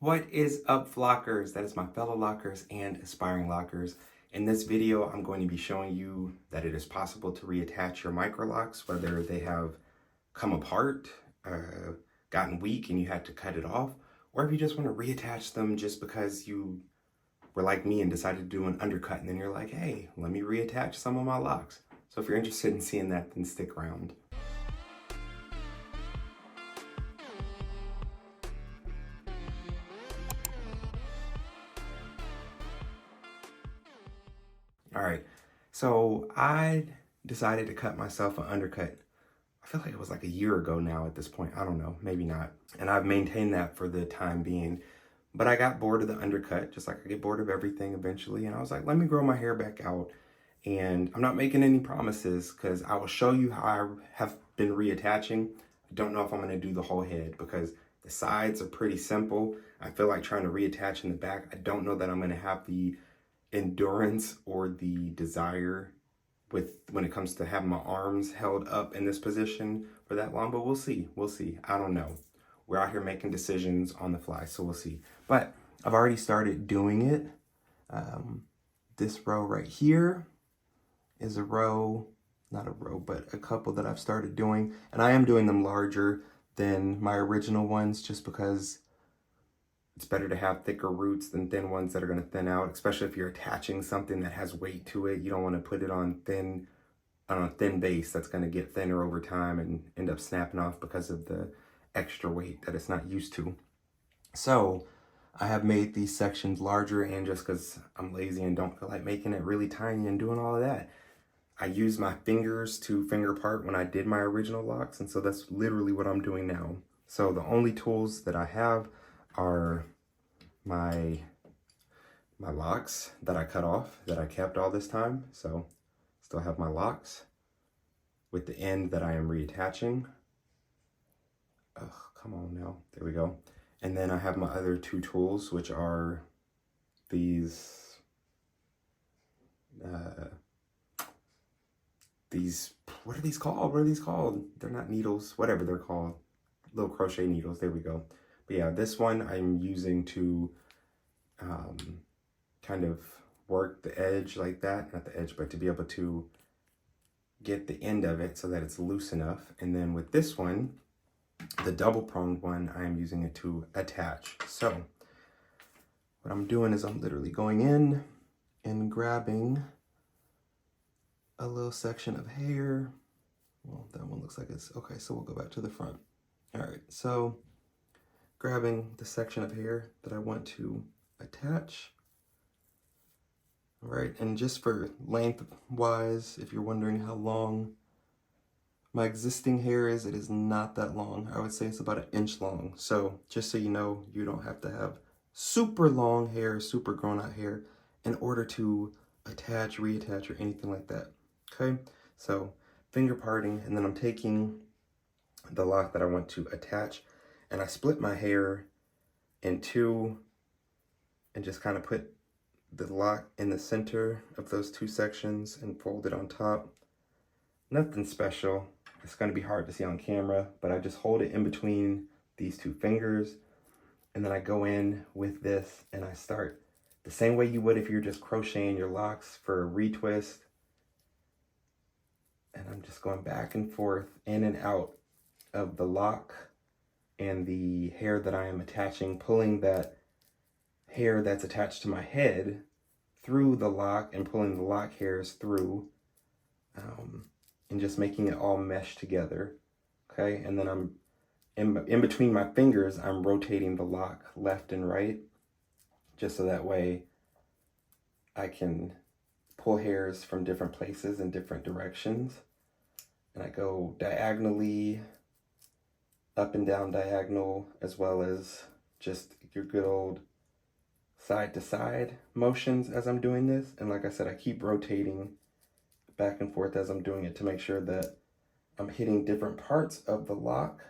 What is up, FLocers? That is my fellow lockers and aspiring lockers. In this video, I'm going to be showing you that it is possible to reattach your Microlocs, whether they have come apart, gotten weak and you had to cut it off, or if you just want to reattach them just because you were like me and decided to do an undercut and then you're like, hey, let me reattach some of my locks. So if you're interested in seeing that, then stick around. All right, so I decided to cut myself an undercut. I feel like it was like a year ago now at this point. I don't know, maybe not. And I've maintained that for the time being. But I got bored of the undercut, just like I get bored of everything eventually. And I was like, let me grow my hair back out. And I'm not making any promises because I will show you how I have been reattaching. I don't know if I'm going to do the whole head because the sides are pretty simple. I feel like trying to reattach in the back. I don't know that I'm going to have the endurance or the desire when it comes to having my arms held up in this position for that long, but we'll see. I don't know. We're out here making decisions on the fly, so we'll see. But I've already started doing it. This row right here is a row, not a row, but a couple that I've started doing, and I am doing them larger than my original ones just because it's better to have thicker roots than thin ones that are going to thin out, especially if you're attaching something that has weight to it. You don't want to put it on a thin base that's going to get thinner over time and end up snapping off because of the extra weight that it's not used to. So I have made these sections larger, and just because I'm lazy and don't feel like making it really tiny and doing all of that, I used my fingers to finger part when I did my original locks, and so that's literally what I'm doing now. So the only tools that I have are my locks that I cut off, that I kept all this time. So still have my locks with the end that I am reattaching. Oh, come on now, there we go. And then I have my other two tools, which are these, what are these called? They're not needles, whatever they're called. Little crochet needles, there we go. But yeah, this one I'm using to kind of work the edge like that. Not the edge, but to be able to get the end of it so that it's loose enough. And then with this one, the double pronged one, I am using it to attach. So what I'm doing is I'm literally going in and grabbing a little section of hair. Well, that one looks like it's okay, so we'll go back to the front. All right, so grabbing the section of hair that I want to attach. All right, and just for length wise, if you're wondering how long my existing hair is, it is not that long. I would say it's about 1 inch long. So just so you know, you don't have to have super long hair, super grown out hair in order to attach, reattach, or anything like that. Okay, so finger parting, and then I'm taking the lock that I want to attach, and I split my hair in two and just kind of put the lock in the center of those two sections and fold it on top. Nothing special. It's going to be hard to see on camera, but I just hold it in between these two fingers, and then I go in with this and I start the same way you would if you're just crocheting your locks for a retwist. And I'm just going back and forth, in and out of the lock and the hair that I am attaching, pulling that hair that's attached to my head through the lock and pulling the lock hairs through, and just making it all mesh together. Okay, and then I'm in between my fingers, I'm rotating the lock left and right, just so that way I can pull hairs from different places in different directions. And I go diagonally, up and down diagonal, as well as just your good old side to side motions as I'm doing this. And like I said, I keep rotating back and forth as I'm doing it to make sure that I'm hitting different parts of the lock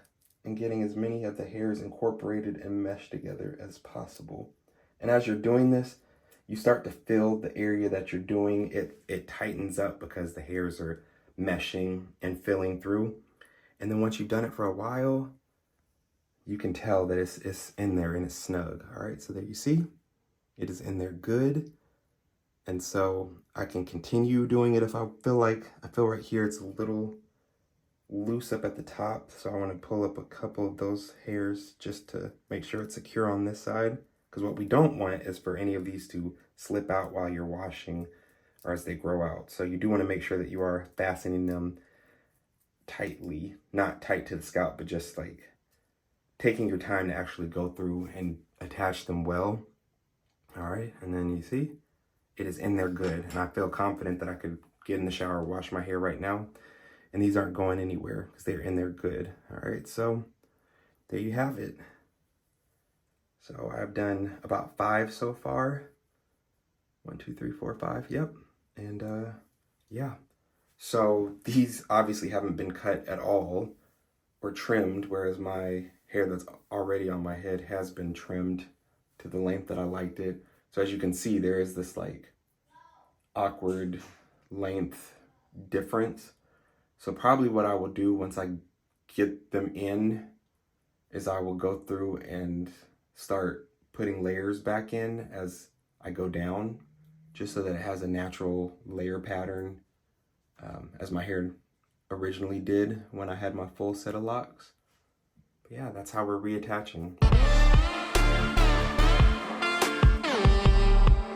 and getting as many of the hairs incorporated and meshed together as possible. And as you're doing this, you start to feel the area that you're doing. It tightens up because the hairs are meshing and filling through. And then once you've done it for a while, you can tell that it's in there and it's snug. All right, so there you see, it is in there good. And so I can continue doing it if I feel right here it's a little loose up at the top. So I want to pull up a couple of those hairs just to make sure it's secure on this side. Because what we don't want is for any of these to slip out while you're washing or as they grow out. So you do want to make sure that you are fastening them tightly, not tight to the scalp, but just like taking your time to actually go through and attach them well. All right, and then you see, it is in there good. And I feel confident that I could get in the shower, wash my hair right now. And these aren't going anywhere because they're in there good. All right, so there you have it. So I've done about 5 so far. 1, 2, 3, 4, 5, yep. And yeah. So these obviously haven't been cut at all or trimmed, whereas my hair that's already on my head has been trimmed to the length that I liked it. So as you can see, there is this like awkward length difference. So probably what I will do once I get them in is I will go through and start putting layers back in as I go down, just so that it has a natural layer pattern as my hair originally did when I had my full set of locks. But yeah, that's how we're reattaching.